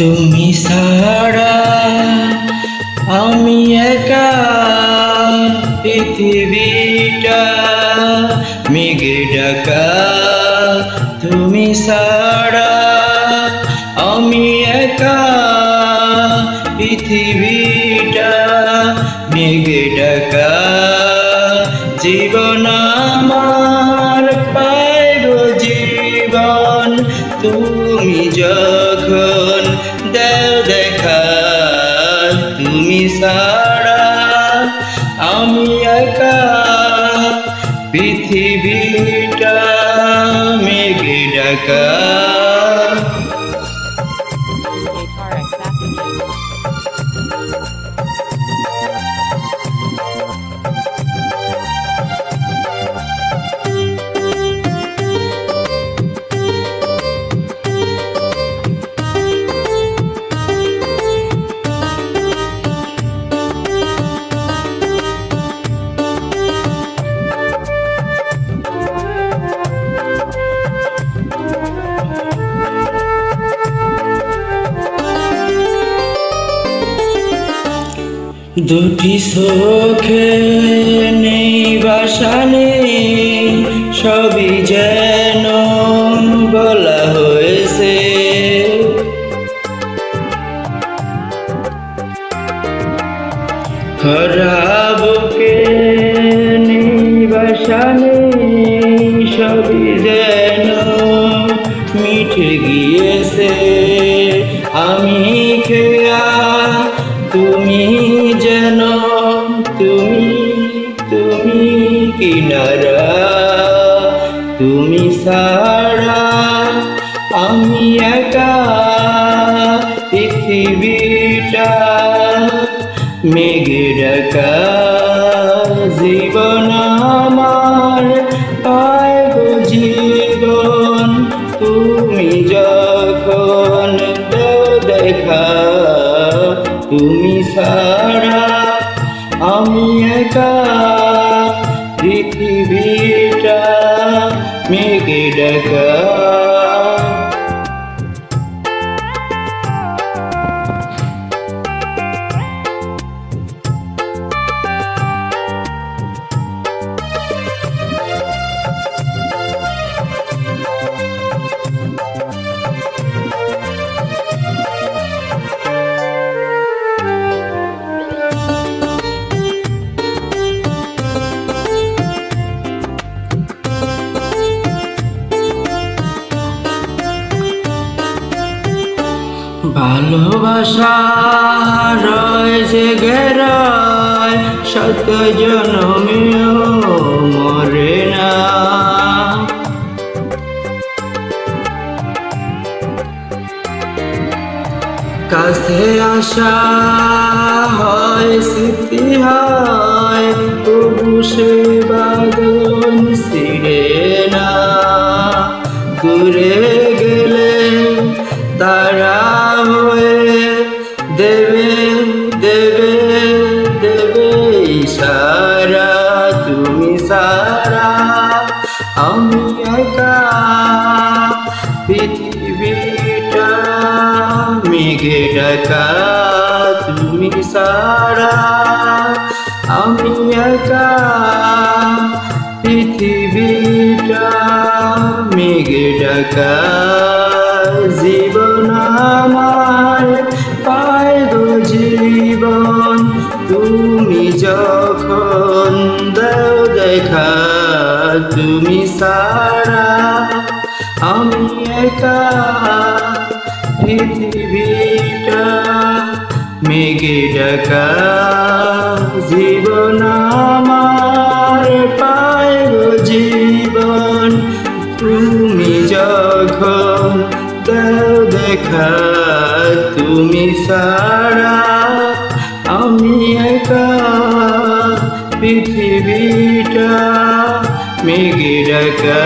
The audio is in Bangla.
তুমি ছাড়া আমি একা, পৃথিবীটা মেঘে ঢাকা। তুমি ছাড়া আমি একা, পৃথিবীটা মেঘে ঢাকা। জীবন আমার পাইব জীবন, তুমি যখন দাও দেখা। তুমি ছাড়া আমি একা, পৃথিবীটা মেঘে ঢাকা। দুটি চোখে নেই ভাষা নেই, সবই যেন বলা হয়েছে। খরাবকে নেই ভাষা নেই, সবই যেন মিঠে গিয়েছে। আমি খেয়া তুমি যেন তুমি কিনারা। তুমি ছাড়া আমি একা, পৃথিবীটা মেঘে ঢাকা। জীবন আমার পাইব জীবন, তুমি যখন দাও দেখা। তুমি ছাড়া আমি একা, পৃথিবীটা মেঘে ঢাকা। ভালোবাসা রয়েছে ঘেরায়, শত জনমেও মরে না। কাছে আসা হয় স্মৃতি হয়, তবু সে বাঁধন ছিঁড়ে না। দূরে গেলে তারা হয়ে দেবে দেবে দেবে ইশারা। তুমি ছাড়া আমি একা, পৃথিবীটা মেঘে ঢাকা। তুমি ছাড়া আমি একা, পৃথিবীটা মেঘে ঢাকা। জীবন আমার পাইব জীবন, তুমি যখন দাও দেখা। তুমি ছাড়া আমি একা, পৃথিবীটা মেঘে ঢাকা। জীবন আমার পাইব জীবন, তুমি যখন দাও দেখা। তুমি ছাড়া আমি একা, পৃথিবীটা মেঘে ঢাকা।